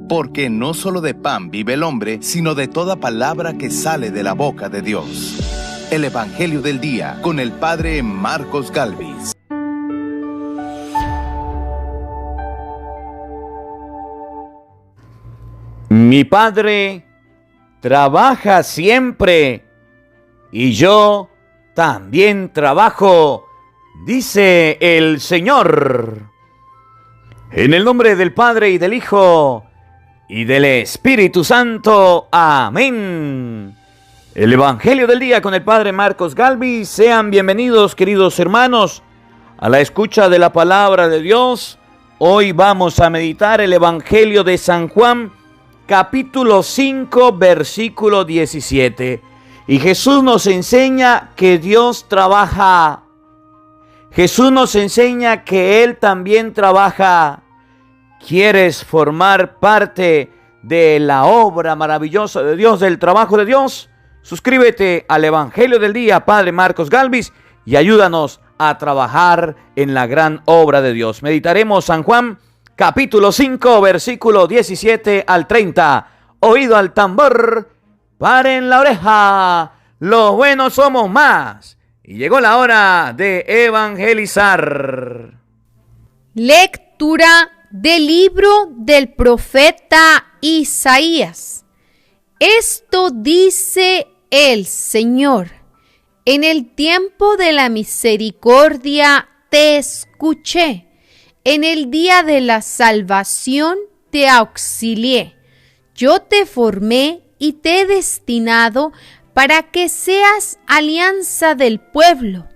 porque no solo de pan vive el hombre, sino de toda palabra que sale de la boca de Dios. El Evangelio del Día con el Padre Marcos Galvis. Mi Padre trabaja siempre y yo también trabajo, dice el Señor. En el nombre del Padre y del Hijo y del Espíritu Santo. Amén. El Evangelio del Día con el Padre Marcos Galvis. Sean bienvenidos, queridos hermanos, a la escucha de la palabra de Dios. Hoy vamos a meditar el Evangelio de San Juan, capítulo 5, versículo 17. Y Jesús nos enseña que Dios trabaja. Jesús nos enseña que Él también trabaja. ¿Quieres formar parte de la obra maravillosa de Dios, del trabajo de Dios? Suscríbete al Evangelio del Día, Padre Marcos Galvis, y ayúdanos a trabajar en la gran obra de Dios. Meditaremos San Juan, capítulo 5, versículo 17 al 30. Oído al tambor, paren la oreja, los buenos somos más. Y llegó la hora de evangelizar. Lectura del libro del profeta Isaías. Esto dice el Señor: en el tiempo de la misericordia te escuché, en el día de la salvación te auxilié. Yo te formé y te he destinado para que seas alianza del pueblo,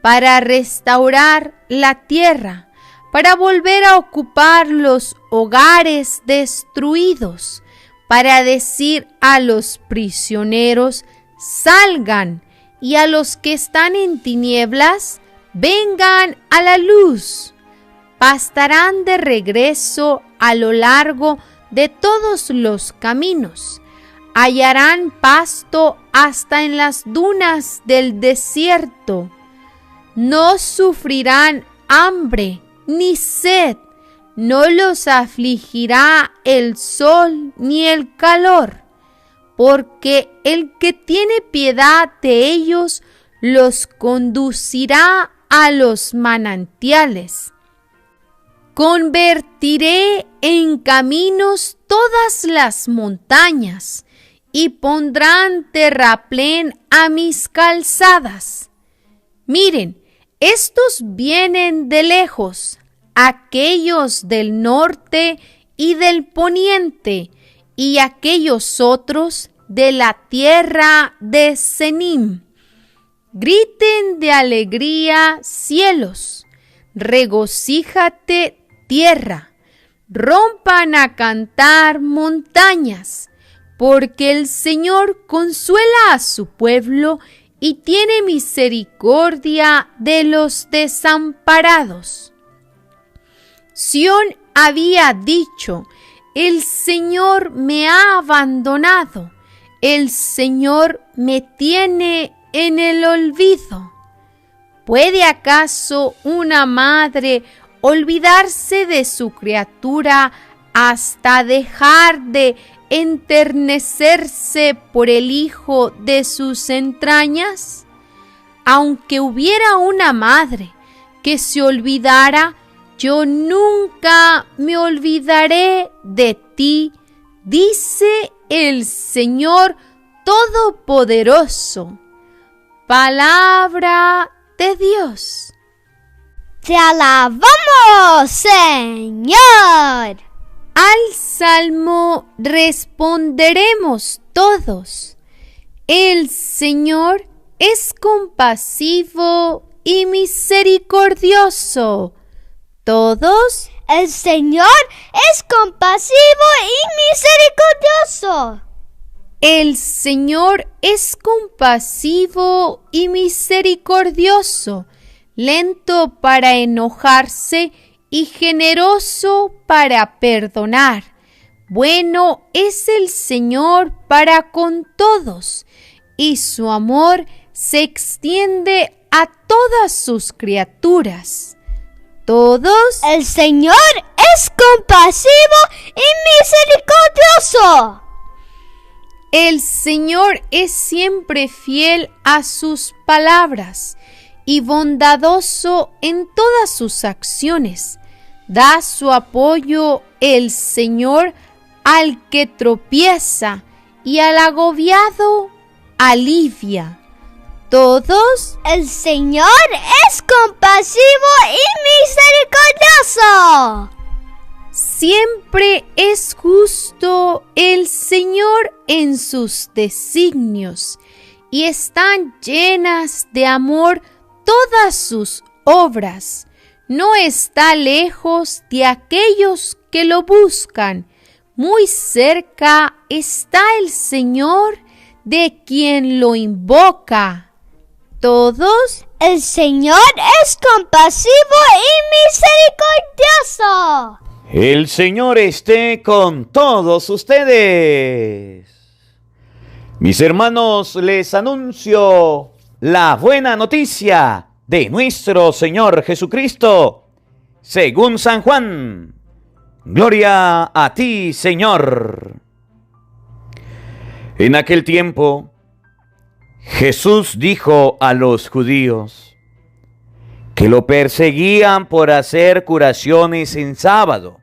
para restaurar la tierra, para volver a ocupar los hogares destruidos, para decir a los prisioneros, salgan, y a los que están en tinieblas, vengan a la luz. Pastarán de regreso a lo largo de todos los caminos. Hallarán pasto hasta en las dunas del desierto. No sufrirán hambre ni sed. No los afligirá el sol ni el calor, porque el que tiene piedad de ellos los conducirá a los manantiales. Convertiré en caminos todas las montañas, y pondrán terraplén a mis calzadas. Miren, estos vienen de lejos, aquellos del norte y del poniente, y aquellos otros de la tierra de Senim. Griten de alegría, cielos, regocíjate, tierra, rompan a cantar, montañas, porque el Señor consuela a su pueblo y tiene misericordia de los desamparados. Sión había dicho: el Señor me ha abandonado, el Señor me tiene en el olvido. ¿Puede acaso una madre olvidarse de su criatura hasta dejar de enternecerse por el hijo de sus entrañas? Aunque hubiera una madre que se olvidara, yo nunca me olvidaré de ti, dice el Señor Todopoderoso. Palabra de Dios. ¡Te alabamos, Señor! Al salmo responderemos todos: el Señor es compasivo y misericordioso. Todos: el Señor es compasivo y misericordioso. El Señor es compasivo y misericordioso, lento para enojarse y generoso para perdonar. Bueno es el Señor para con todos, y su amor se extiende a todas sus criaturas. Todos. El Señor es compasivo y misericordioso. El Señor es siempre fiel a sus palabras y bondadoso en todas sus acciones. Da su apoyo el Señor al que tropieza y al agobiado alivia. Todos. El Señor es compasivo y misericordioso. Siempre es justo el Señor en sus designios, y están llenas de amor todas sus obras. No está lejos de aquellos que lo buscan. Muy cerca está el Señor de quien lo invoca. Todos. El Señor es compasivo y misericordioso. El Señor esté con todos ustedes. Mis hermanos, les anuncio la buena noticia de nuestro Señor Jesucristo, según San Juan. Gloria a ti, Señor. En aquel tiempo, Jesús dijo a los judíos que lo perseguían por hacer curaciones en sábado: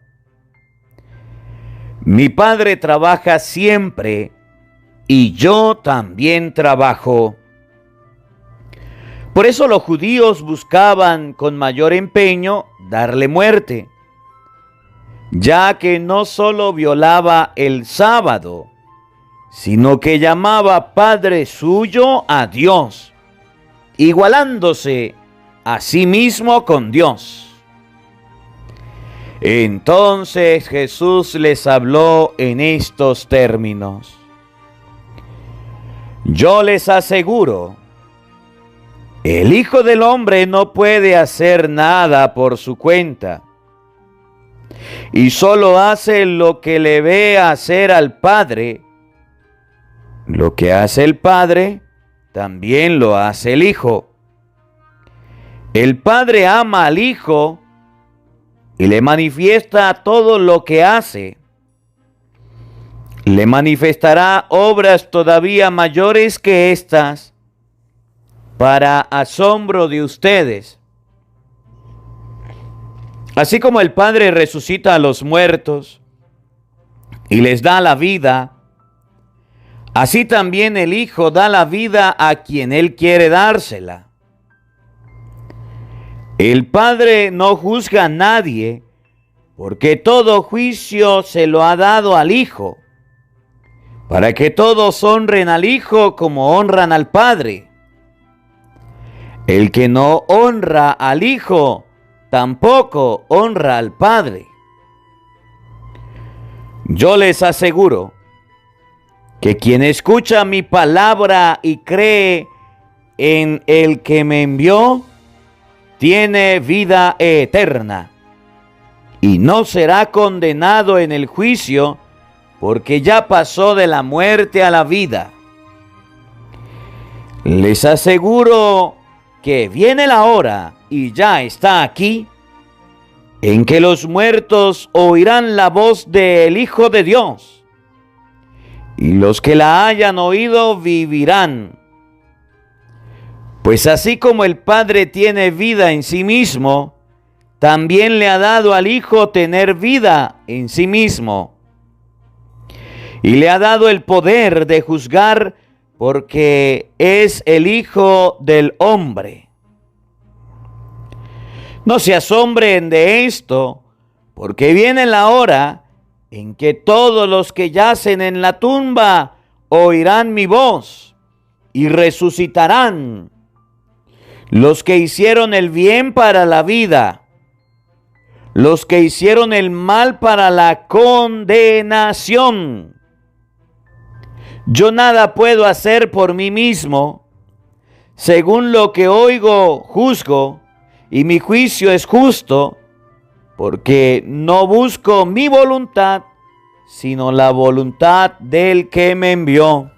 mi Padre trabaja siempre y yo también trabajo. Por eso los judíos buscaban con mayor empeño darle muerte, ya que no solo violaba el sábado, sino que llamaba Padre suyo a Dios, igualándose a sí mismo con Dios. Entonces Jesús les habló en estos términos: yo les aseguro, el Hijo del Hombre no puede hacer nada por su cuenta, y solo hace lo que le ve hacer al Padre. Lo que hace el Padre, también lo hace el Hijo. El Padre ama al Hijo y le manifiesta todo lo que hace. Le manifestará obras todavía mayores que estas, para asombro de ustedes. Así como el Padre resucita a los muertos y les da la vida, así también el Hijo da la vida a quien Él quiere dársela. El Padre no juzga a nadie, porque todo juicio se lo ha dado al Hijo, para que todos honren al Hijo como honran al Padre. El que no honra al Hijo, tampoco honra al Padre. Yo les aseguro que quien escucha mi palabra y cree en el que me envió, tiene vida eterna, y no será condenado en el juicio, porque ya pasó de la muerte a la vida. Les aseguro que viene la hora, y ya está aquí, en que los muertos oirán la voz del Hijo de Dios, y los que la hayan oído vivirán. Pues así como el Padre tiene vida en sí mismo, también le ha dado al Hijo tener vida en sí mismo. Y le ha dado el poder de juzgar, porque es el Hijo del Hombre. No se asombren de esto, porque viene la hora en que todos los que yacen en la tumba oirán mi voz y resucitarán. Los que hicieron el bien para la vida, los que hicieron el mal para la condenación. Yo nada puedo hacer por mí mismo. Según lo que oigo, juzgo, y mi juicio es justo, porque no busco mi voluntad, sino la voluntad del que me envió.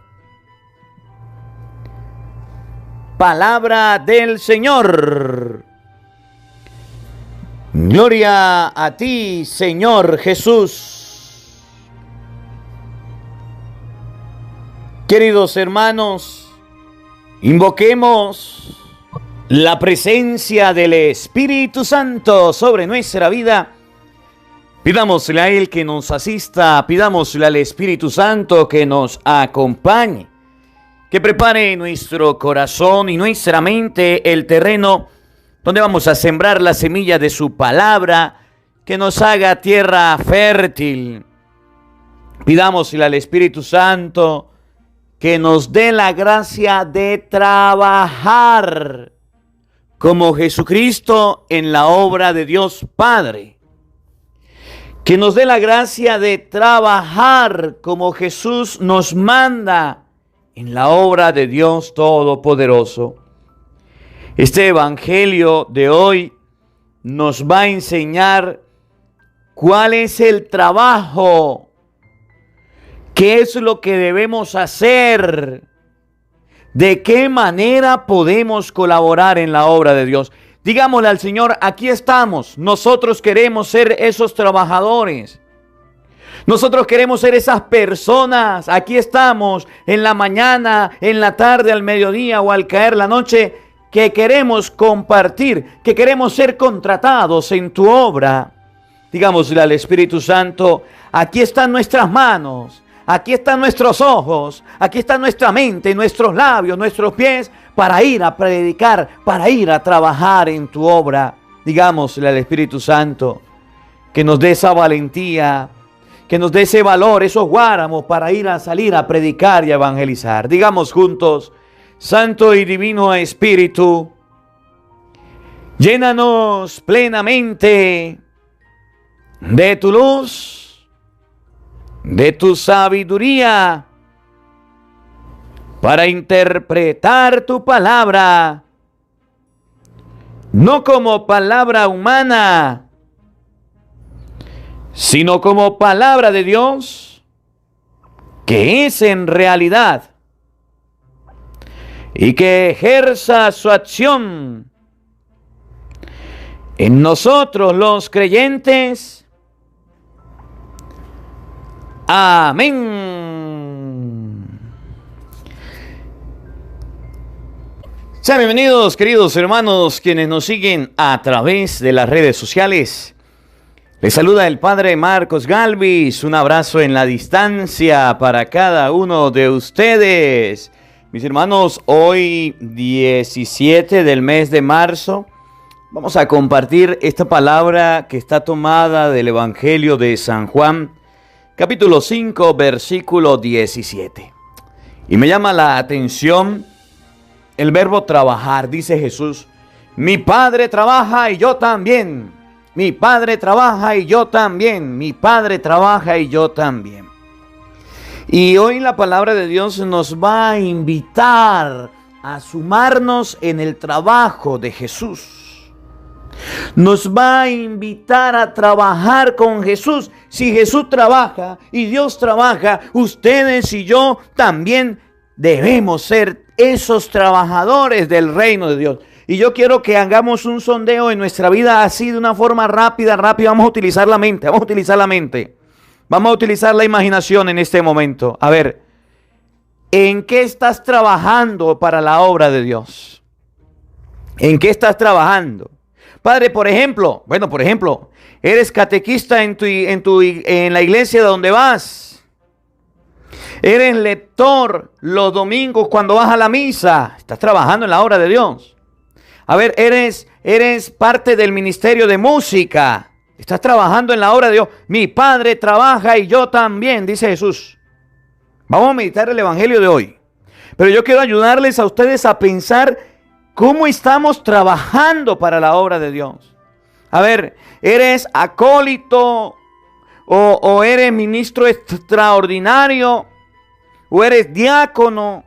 Palabra del Señor. Gloria a ti, Señor Jesús. Queridos hermanos, invoquemos la presencia del Espíritu Santo sobre nuestra vida. Pidámosle a Él que nos asista, pidámosle al Espíritu Santo que nos acompañe, que prepare nuestro corazón y nuestra mente el terreno donde vamos a sembrar la semilla de su palabra, que nos haga tierra fértil. Pidámosle al Espíritu Santo que nos dé la gracia de trabajar como Jesucristo en la obra de Dios Padre. Que nos dé la gracia de trabajar como Jesús nos manda en la obra de Dios Todopoderoso. Este evangelio de hoy nos va a enseñar cuál es el trabajo, qué es lo que debemos hacer, de qué manera podemos colaborar en la obra de Dios. Digámosle al Señor, aquí estamos, nosotros queremos ser esos trabajadores. Nosotros queremos ser esas personas, aquí estamos, en la mañana, en la tarde, al mediodía o al caer la noche, que queremos compartir, que queremos ser contratados en tu obra. Digámosle al Espíritu Santo, aquí están nuestras manos, aquí están nuestros ojos, aquí está nuestra mente, nuestros labios, nuestros pies, para ir a predicar, para ir a trabajar en tu obra. Digámosle al Espíritu Santo que nos dé esa valentía, que nos dé ese valor, esos guáramos para ir a salir a predicar y a evangelizar. Digamos juntos, Santo y Divino Espíritu, llénanos plenamente de tu luz, de tu sabiduría, para interpretar tu palabra, no como palabra humana, sino como palabra de Dios, que es en realidad, y que ejerza su acción en nosotros los creyentes. Amén. Sean bienvenidos, queridos hermanos, quienes nos siguen a través de las redes sociales. Les saluda el Padre Marcos Galvis. Un abrazo en la distancia para cada uno de ustedes. Mis hermanos, hoy 17 del mes de marzo, vamos a compartir esta palabra que está tomada del Evangelio de San Juan, capítulo 5, versículo 17. Y me llama la atención el verbo trabajar. Dice Jesús, mi Padre trabaja y yo también. Mi Padre trabaja y yo también. Mi Padre trabaja y yo también. Y hoy la palabra de Dios nos va a invitar a sumarnos en el trabajo de Jesús. Nos va a invitar a trabajar con Jesús. Si Jesús trabaja y Dios trabaja, ustedes y yo también debemos ser esos trabajadores del reino de Dios. Y yo quiero que hagamos un sondeo en nuestra vida así de una forma rápida. Vamos a utilizar la mente, Vamos a utilizar la imaginación en este momento. A ver, ¿en qué estás trabajando para la obra de Dios? ¿En qué estás trabajando? Padre, por ejemplo, eres catequista en la iglesia donde vas. Eres lector los domingos cuando vas a la misa. Estás trabajando en la obra de Dios. A ver, eres parte del ministerio de música. Estás trabajando en la obra de Dios. Mi Padre trabaja y yo también, dice Jesús. Vamos a meditar el evangelio de hoy. Pero yo quiero ayudarles a ustedes a pensar cómo estamos trabajando para la obra de Dios. A ver, ¿eres acólito o eres ministro extraordinario o eres diácono?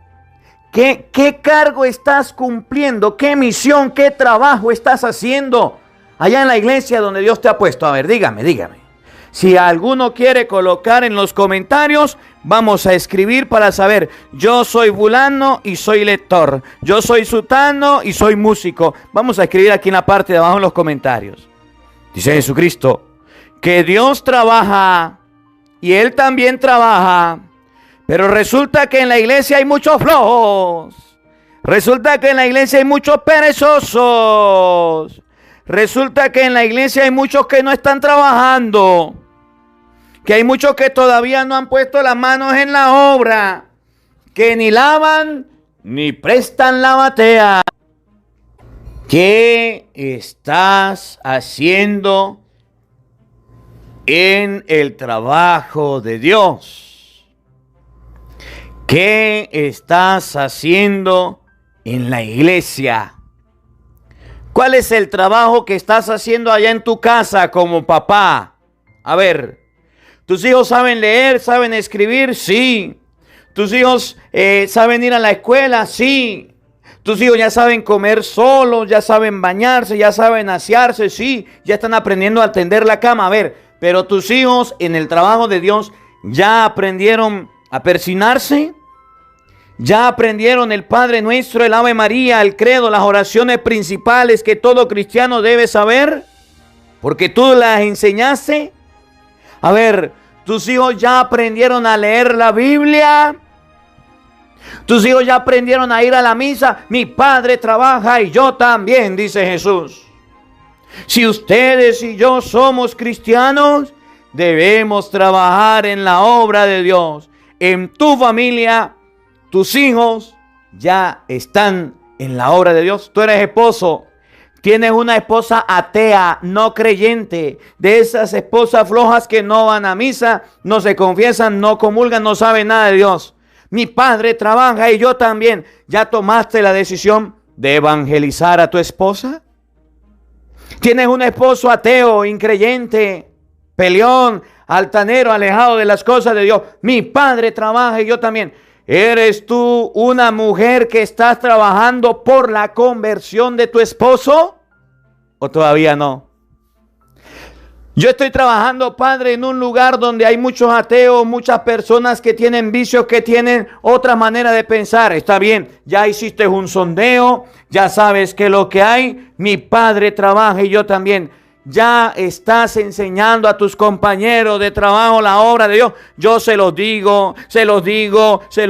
¿Qué cargo estás cumpliendo? ¿Qué misión, qué trabajo estás haciendo allá en la iglesia donde Dios te ha puesto? A ver, dígame. Si alguno quiere colocar en los comentarios, vamos a escribir para saber, yo soy fulano y soy lector, yo soy sutano y soy músico. Vamos a escribir aquí en la parte de abajo en los comentarios. dice Jesucristo, que Dios trabaja y Él también trabaja, pero resulta que en la iglesia hay muchos flojos. Resulta que en la iglesia hay muchos perezosos. Resulta que en la iglesia hay muchos que no están trabajando. Que hay muchos que todavía no han puesto las manos en la obra. Que ni lavan ni prestan la batea. ¿Qué estás haciendo en el trabajo de Dios? ¿Qué estás haciendo en la iglesia? ¿Cuál es el trabajo que estás haciendo allá en tu casa como papá? A ver, ¿tus hijos saben leer, saben escribir? Sí. ¿Tus hijos saben ir a la escuela? Sí. ¿Tus hijos ya saben comer solos, ya saben bañarse, ya saben asearse? Sí. ¿Ya están aprendiendo a tender la cama? A ver, pero tus hijos en el trabajo de Dios ya aprendieron a persinarse. Ya aprendieron el Padre Nuestro, el Ave María, el credo, las oraciones principales que todo cristiano debe saber, porque tú las enseñaste. A ver, tus hijos ya aprendieron a leer la Biblia. Tus hijos ya aprendieron a ir a la misa. Mi Padre trabaja y yo también, dice Jesús. Si ustedes y yo somos cristianos, debemos trabajar en la obra de Dios. En tu familia, tus hijos ya están en la obra de Dios. Tú eres esposo, tienes una esposa atea, no creyente, de esas esposas flojas que no van a misa, no se confiesan, no comulgan, no saben nada de Dios. Mi padre trabaja y yo también. ¿Ya tomaste la decisión de evangelizar a tu esposa? ¿Tienes un esposo ateo, increyente, peleón, altanero, alejado de las cosas de Dios? Mi padre trabaja y yo también. ¿Eres tú una mujer que estás trabajando por la conversión de tu esposo? ¿O todavía no? Yo estoy trabajando, padre, en un lugar donde hay muchos ateos, muchas personas que tienen vicios, que tienen otra manera de pensar. Está bien, ya hiciste un sondeo, ya sabes que lo que hay, mi padre trabaja y yo también. Ya estás enseñando a tus compañeros de trabajo la obra de Dios. Yo se los digo, se los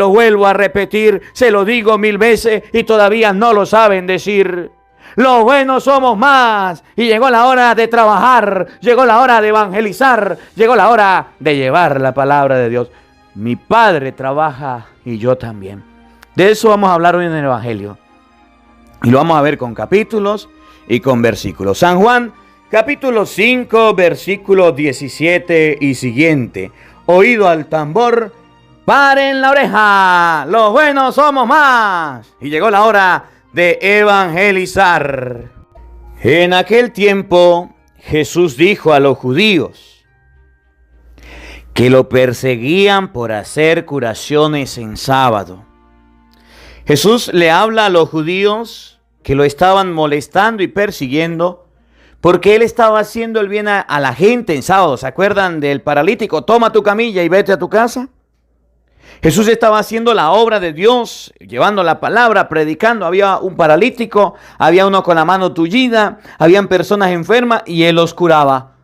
vuelvo a repetir, se los digo 1000 veces y todavía no lo saben decir. Los buenos somos más y llegó la hora de trabajar, llegó la hora de evangelizar, llegó la hora de llevar la palabra de Dios. Mi padre trabaja y yo también. De eso vamos a hablar hoy en el Evangelio. Y lo vamos a ver con capítulos y con versículos. San Juan, capítulo 5, versículo 17 y siguiente. Oído al tambor, paren la oreja, los buenos somos más. Y llegó la hora de evangelizar. En aquel tiempo Jesús dijo a los judíos que lo perseguían por hacer curaciones en sábado. Jesús le habla a los judíos que lo estaban molestando y persiguiendo porque él estaba haciendo el bien a la gente en sábado. ¿Se acuerdan del paralítico? Toma tu camilla y vete a tu casa. Jesús estaba haciendo la obra de Dios, llevando la palabra, predicando. Había un paralítico, había uno con la mano tullida, habían personas enfermas y él los curaba.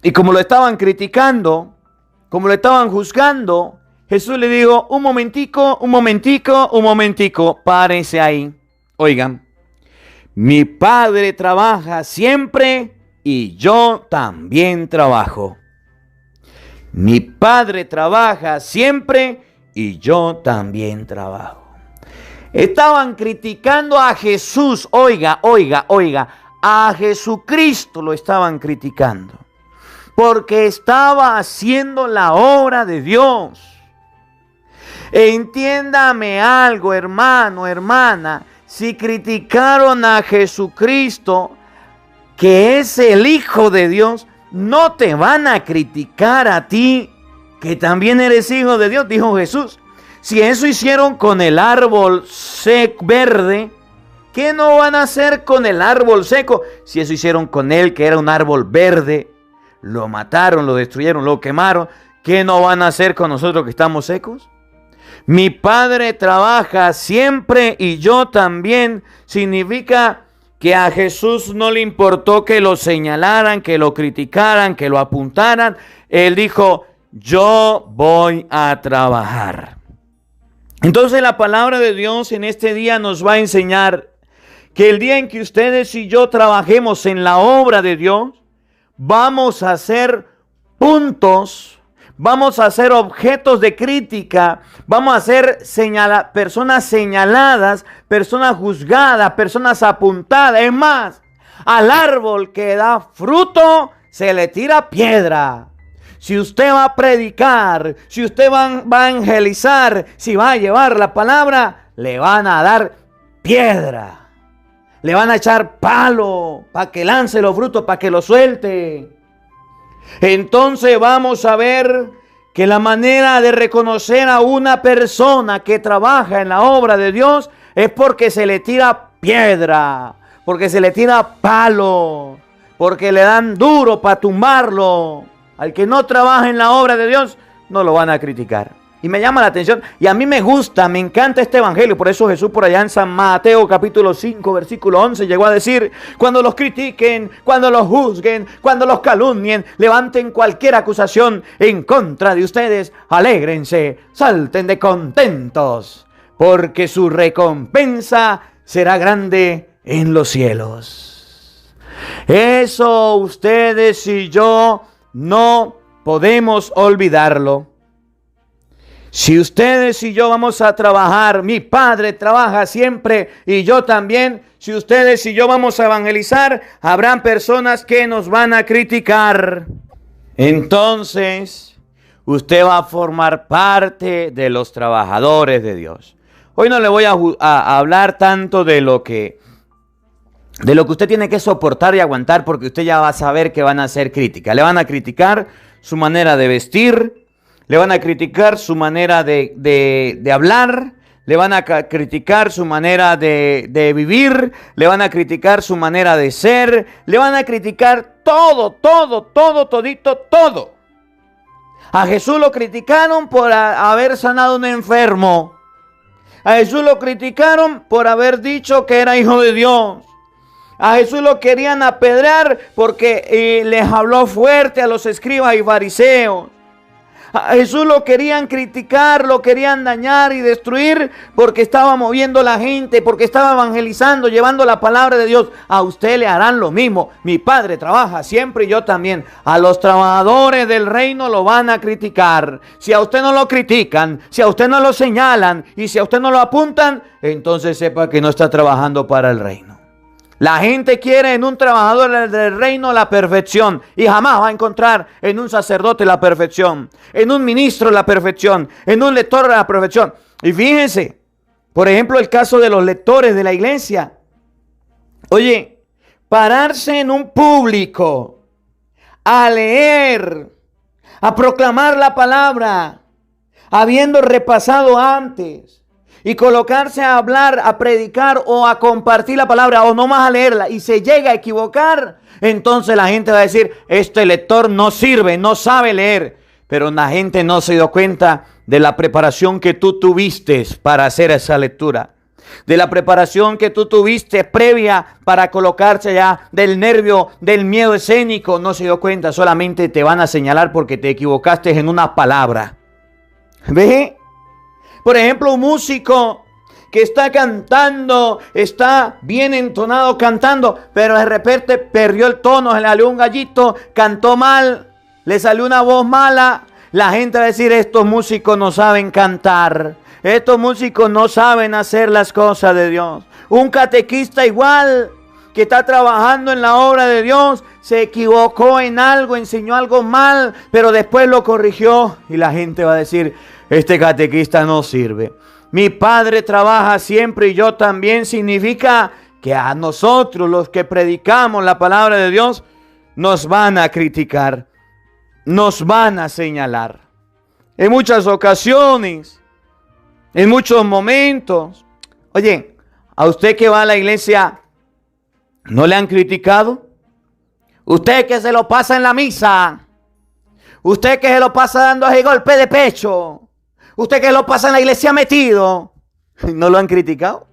Y como lo estaban criticando, como lo estaban juzgando, Jesús le dijo, un momentico, párese ahí. Oigan, mi Padre trabaja siempre y yo también trabajo. Mi Padre trabaja siempre y yo también trabajo. Estaban criticando a Jesús. Oiga, a Jesucristo lo estaban criticando. Porque estaba haciendo la obra de Dios. Entiéndame algo, hermano, hermana. Si criticaron a Jesucristo, que es el Hijo de Dios, no te van a criticar a ti, que también eres hijo de Dios, dijo Jesús. Si eso hicieron con el árbol verde, ¿qué no van a hacer con el árbol seco? Si eso hicieron con él, que era un árbol verde, lo mataron, lo destruyeron, lo quemaron, ¿qué no van a hacer con nosotros que estamos secos? Mi Padre trabaja siempre y yo también. Significa que a Jesús no le importó que lo señalaran, que lo criticaran, que lo apuntaran. Él dijo, yo voy a trabajar. Entonces la palabra de Dios en este día nos va a enseñar que el día en que ustedes y yo trabajemos en la obra de Dios, vamos a ser puntos, vamos a ser objetos de crítica, vamos a ser personas señaladas, personas juzgadas, personas apuntadas. Es más, al árbol que da fruto se le tira piedra. Si usted va a predicar, si usted va a evangelizar, si va a llevar la palabra, le van a dar piedra. Le van a echar palo para que lance los frutos, para que los suelte. Entonces vamos a ver que la manera de reconocer a una persona que trabaja en la obra de Dios es porque se le tira piedra, porque se le tira palo, porque le dan duro para tumbarlo. Al que no trabaja en la obra de Dios, no lo van a criticar. Y me llama la atención, y a mí me gusta, me encanta este evangelio. Por eso Jesús por allá en San Mateo capítulo 5 versículo 11 llegó a decir, cuando los critiquen, cuando los juzguen, cuando los calumnien, levanten cualquier acusación en contra de ustedes, alégrense, salten de contentos, porque su recompensa será grande en los cielos. Eso ustedes y yo no podemos olvidarlo. Si ustedes y yo vamos a trabajar, mi Padre trabaja siempre y yo también. Si ustedes y yo vamos a evangelizar, habrán personas que nos van a criticar. Entonces, usted va a formar parte de los trabajadores de Dios. Hoy no le voy a hablar tanto de lo que usted tiene que soportar y aguantar, porque usted ya va a saber que van a hacer críticas. Le van a criticar su manera de vestir, le van a criticar su manera de hablar, le van a criticar su manera de vivir, le van a criticar su manera de ser, le van a criticar todo. A Jesús lo criticaron por haber sanado a un enfermo. A Jesús lo criticaron por haber dicho que era hijo de Dios. A Jesús lo querían apedrear porque les habló fuerte a los escribas y fariseos. A Jesús lo querían criticar, lo querían dañar y destruir porque estaba moviendo la gente, porque estaba evangelizando, llevando la palabra de Dios. A usted le harán lo mismo. Mi Padre trabaja siempre y yo también. A los trabajadores del reino lo van a criticar. Si a usted no lo critican, si a usted no lo señalan y si a usted no lo apuntan, entonces sepa que no está trabajando para el reino. La gente quiere en un trabajador del reino la perfección y jamás va a encontrar en un sacerdote la perfección, en un ministro la perfección, en un lector la perfección. Y fíjense, por ejemplo, el caso de los lectores de la iglesia. Oye, pararse en un público a leer, a proclamar la palabra, habiendo repasado antes, y colocarse a hablar, a predicar o a compartir la palabra o no más a leerla y se llega a equivocar, entonces la gente va a decir, este lector no sirve, no sabe leer. Pero la gente no se dio cuenta de la preparación que tú tuviste para hacer esa lectura, de la preparación que tú tuviste previa para colocarse ya, del nervio, del miedo escénico. No se dio cuenta, solamente te van a señalar porque te equivocaste en una palabra. ¿Ve? Por ejemplo, un músico que está cantando, está bien entonado cantando, pero de repente perdió el tono, se le salió un gallito, cantó mal, le salió una voz mala. La gente va a decir, estos músicos no saben cantar, estos músicos no saben hacer las cosas de Dios. Un catequista igual, que está trabajando en la obra de Dios, se equivocó en algo, enseñó algo mal, pero después lo corrigió y la gente va a decir, este catequista no sirve. Mi Padre trabaja siempre y yo también significa que a nosotros, los que predicamos la palabra de Dios, nos van a criticar, nos van a señalar. En muchas ocasiones, en muchos momentos. Oye, a usted que va a la iglesia, ¿no le han criticado? Usted que se lo pasa en la misa, usted que se lo pasa dando ese golpe de pecho, usted que lo pasa en la iglesia metido, ¿no lo han criticado?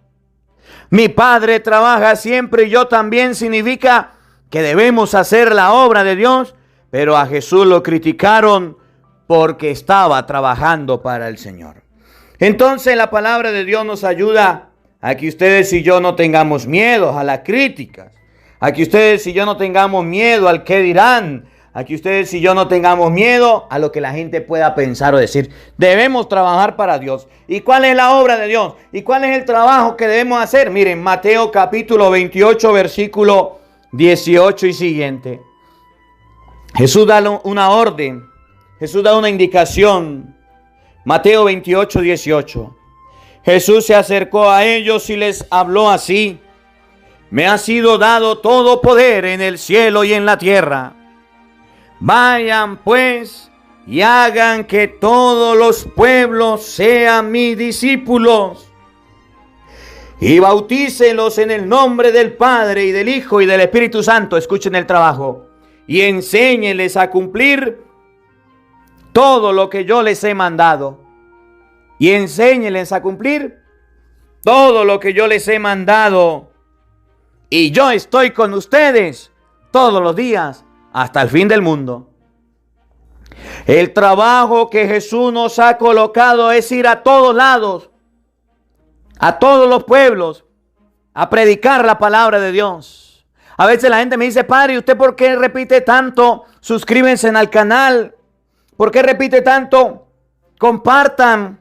Mi Padre trabaja siempre y yo también significa que debemos hacer la obra de Dios, pero a Jesús lo criticaron porque estaba trabajando para el Señor. Entonces la palabra de Dios nos ayuda a que ustedes y yo no tengamos miedo a las críticas, a que ustedes y yo no tengamos miedo al qué dirán, a que ustedes y yo no tengamos miedo a lo que la gente pueda pensar o decir. Debemos trabajar para Dios. ¿Y cuál es la obra de Dios? ¿Y cuál es el trabajo que debemos hacer? Miren, Mateo capítulo 28, versículo 18 y siguiente. Jesús da una orden, Jesús da una indicación. Mateo 28, 18. Jesús se acercó a ellos y les habló así: me ha sido dado todo poder en el cielo y en la tierra. Vayan pues y hagan que todos los pueblos sean mis discípulos y bautícenlos en el nombre del Padre y del Hijo y del Espíritu Santo. Escuchen el trabajo. Y enséñenles a cumplir todo lo que yo les he mandado. Y enséñenles a cumplir todo lo que yo les he mandado. Y yo estoy con ustedes todos los días hasta el fin del mundo. El trabajo que Jesús nos ha colocado es ir a todos lados, a todos los pueblos, a predicar la palabra de Dios. A veces la gente me dice: padre, ¿usted por qué repite tanto? Suscríbanse al canal. ¿Por qué repite tanto? Compartan.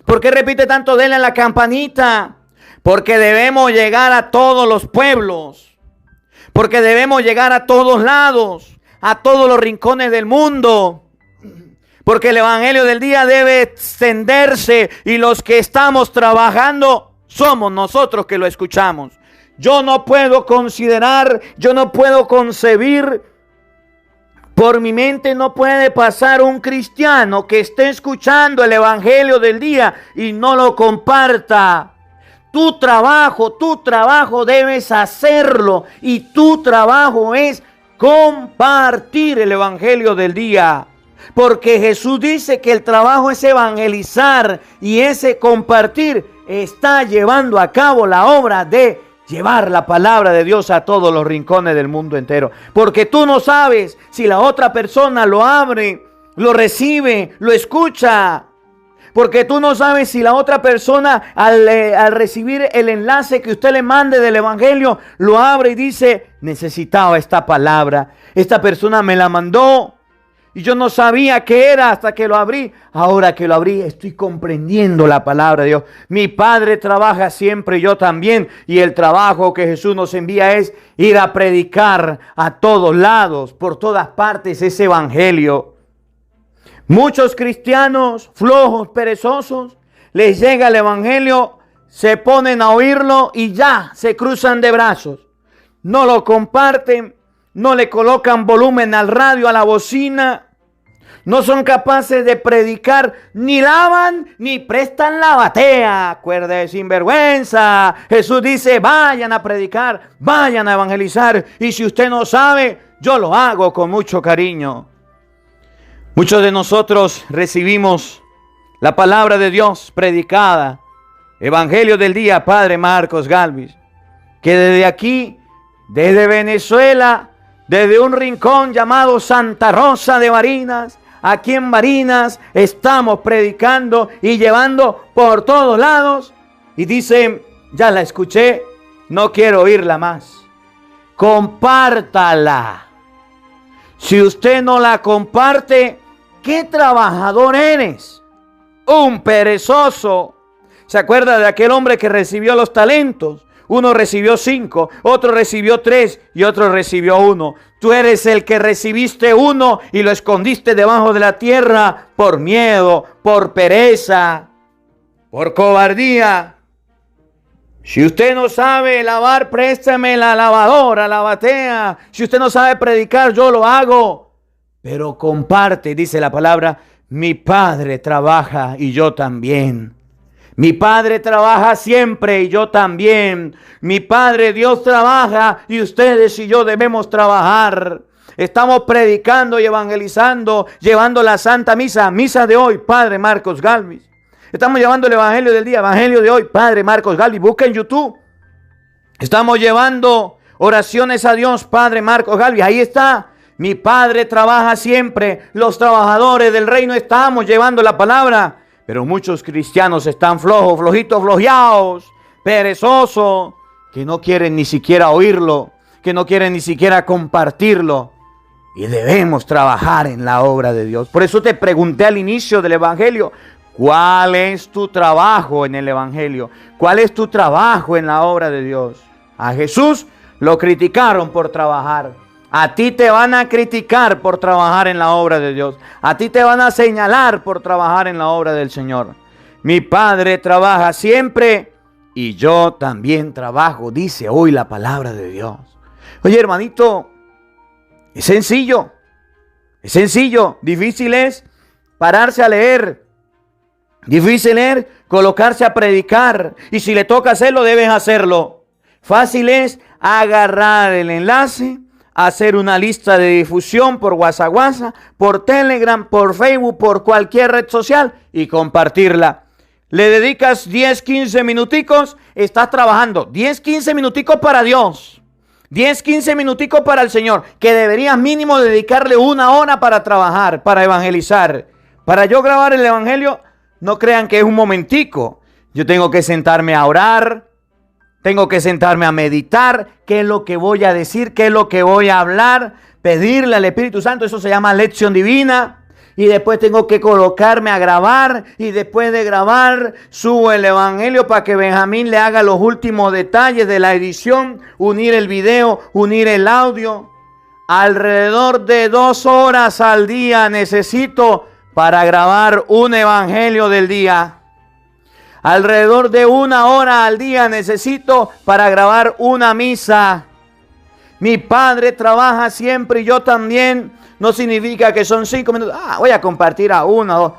¿Por qué repite tanto? Denle a la campanita. Porque debemos llegar a todos los pueblos. Porque debemos llegar a todos lados, a todos los rincones del mundo. Porque el evangelio del día debe extenderse y los que estamos trabajando somos nosotros que lo escuchamos. Yo no puedo considerar, yo no puedo concebir, por mi mente no puede pasar un cristiano que esté escuchando el evangelio del día y no lo comparta. Tu trabajo debes hacerlo y tu trabajo es compartir el evangelio del día. Porque Jesús dice que el trabajo es evangelizar y ese compartir está llevando a cabo la obra de llevar la palabra de Dios a todos los rincones del mundo entero. Porque tú no sabes si la otra persona lo abre, lo recibe, lo escucha. Porque tú no sabes si la otra persona al recibir el enlace que usted le mande del evangelio, lo abre y dice: necesitaba esta palabra. Esta persona me la mandó y yo no sabía qué era hasta que lo abrí. Ahora que lo abrí, estoy comprendiendo la palabra de Dios. Mi Padre trabaja siempre, yo también. Y el trabajo que Jesús nos envía es ir a predicar a todos lados, por todas partes, ese evangelio. Muchos cristianos flojos, perezosos, les llega el evangelio, se ponen a oírlo y ya se cruzan de brazos. No lo comparten, no le colocan volumen al radio, a la bocina. No son capaces de predicar, ni lavan, ni prestan la batea. Acuérdate, sinvergüenza. Jesús dice: vayan a predicar, vayan a evangelizar. Y si usted no sabe, yo lo hago con mucho cariño. Muchos de nosotros recibimos la palabra de Dios predicada. Evangelio del día, Padre Marcos Galvis. Que desde aquí, desde Venezuela, desde un rincón llamado Santa Rosa de Barinas, aquí en Barinas, estamos predicando y llevando por todos lados. Y dicen: ya la escuché, no quiero oírla más. Compártala. Si usted no la comparte, ¿qué trabajador eres? Un perezoso. ¿Se acuerda de aquel hombre que recibió los talentos? Uno recibió 5, otro recibió 3 y otro recibió 1. Tú eres el que recibiste 1 y lo escondiste debajo de la tierra por miedo, por pereza, por cobardía. Si usted no sabe lavar, préstame la lavadora, la batea. Si usted no sabe predicar, yo lo hago. Pero comparte, dice la palabra: mi Padre trabaja y yo también. Mi Padre trabaja siempre y yo también. Mi Padre Dios trabaja y ustedes y yo debemos trabajar. Estamos predicando y evangelizando, llevando la Santa Misa, misa de hoy, Padre Marcos Galvis. Estamos llevando el Evangelio del día, Evangelio de hoy, Padre Marcos Galvis. Busca en YouTube Estamos llevando oraciones a Dios, Padre Marcos Galvis. Ahí está. Mi Padre trabaja siempre. Los trabajadores del reino estamos llevando la palabra. Pero muchos cristianos están flojos, flojitos, flojeados, perezosos, que no quieren ni siquiera oírlo, que no quieren ni siquiera compartirlo. Y debemos trabajar en la obra de Dios. Por eso te pregunté al inicio del Evangelio, ¿cuál es tu trabajo en el Evangelio? ¿Cuál es tu trabajo en la obra de Dios? A Jesús lo criticaron por trabajar. A ti te van a criticar por trabajar en la obra de Dios. A ti te van a señalar por trabajar en la obra del Señor. Mi Padre trabaja siempre y yo también trabajo, dice hoy la palabra de Dios. Oye, hermanito, es sencillo. Es sencillo. Difícil es pararse a leer. Difícil es colocarse a predicar. Y si le toca hacerlo, debes hacerlo. Fácil es agarrar el enlace, hacer una lista de difusión por WhatsApp, por Telegram, por Facebook, por cualquier red social y compartirla. Le dedicas 10, 15 minuticos, estás trabajando 10, 15 minuticos para Dios. 10, 15 minuticos para el Señor, que deberías mínimo dedicarle 1 hora para trabajar, para evangelizar. Para yo grabar el Evangelio, no crean que es un momentico. Yo tengo que sentarme a orar, tengo que sentarme a meditar, qué es lo que voy a decir, qué es lo que voy a hablar, pedirle al Espíritu Santo, eso se llama lección divina. Y después tengo que colocarme a grabar y después de grabar subo el Evangelio para que Benjamín le haga los últimos detalles de la edición, unir el video, unir el audio. Alrededor de 2 horas al día necesito para grabar un Evangelio del día. Alrededor de 1 hora al día necesito para grabar una misa. Mi Padre trabaja siempre y yo también. No significa que son 5 minutos. Voy a compartir a 1 o 2.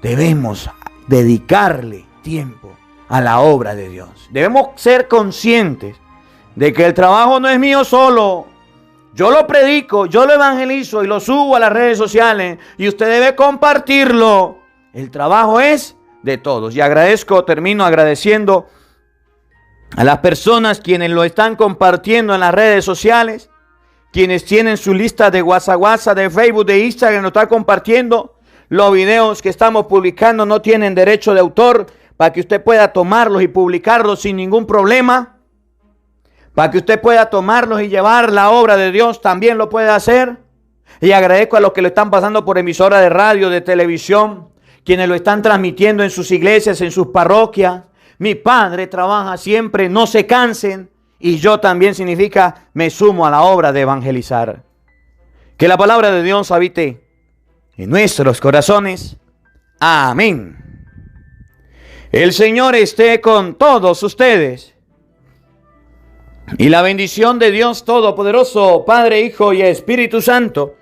Debemos dedicarle tiempo a la obra de Dios. Debemos ser conscientes de que el trabajo no es mío solo. Yo lo predico, yo lo evangelizo y lo subo a las redes sociales. Y usted debe compartirlo. El trabajo es de todos. Y termino agradeciendo a las personas quienes lo están compartiendo en las redes sociales. Quienes tienen su lista de WhatsApp, de Facebook, de Instagram, nos están compartiendo. Los videos que estamos publicando no tienen derecho de autor para que usted pueda tomarlos y publicarlos sin ningún problema. Para que usted pueda tomarlos y llevar la obra de Dios, también lo puede hacer. Y agradezco a los que lo están pasando por emisora de radio, de televisión, quienes lo están transmitiendo en sus iglesias, en sus parroquias. Mi Padre trabaja siempre, no se cansen. Y yo también significa, me sumo a la obra de evangelizar. Que la palabra de Dios habite en nuestros corazones. Amén. El Señor esté con todos ustedes. Y la bendición de Dios Todopoderoso, Padre, Hijo y Espíritu Santo,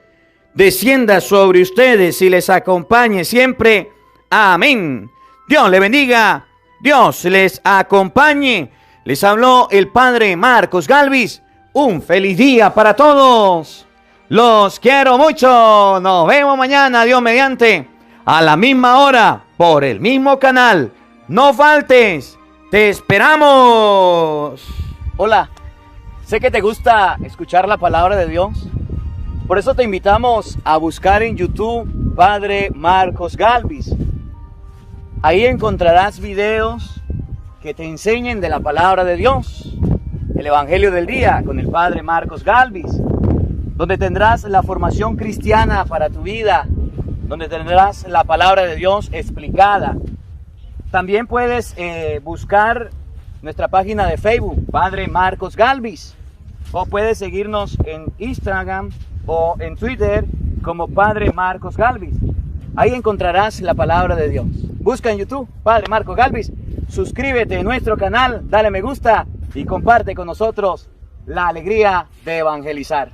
descienda sobre ustedes y les acompañe siempre. Amén. Dios les bendiga. Dios les acompañe. Les habló el Padre Marcos Galvis. Un feliz día para todos. Los quiero mucho. Nos vemos mañana, Dios mediante, a la misma hora, por el mismo canal. No faltes. Te esperamos. Hola. Sé que te gusta escuchar la palabra de Dios. Por eso te invitamos a buscar en YouTube Padre Marcos Galvis. Ahí encontrarás videos que te enseñen de la palabra de Dios, el Evangelio del día con el Padre Marcos Galvis, donde tendrás la formación cristiana para tu vida, donde tendrás la palabra de Dios explicada. También puedes buscar nuestra página de Facebook, Padre Marcos Galvis, o puedes seguirnos en Instagram o en Twitter como Padre Marcos Galvis. Ahí encontrarás la palabra de Dios. Busca en YouTube Padre Marcos Galvis. Suscríbete a nuestro canal, dale me gusta y comparte con nosotros la alegría de evangelizar.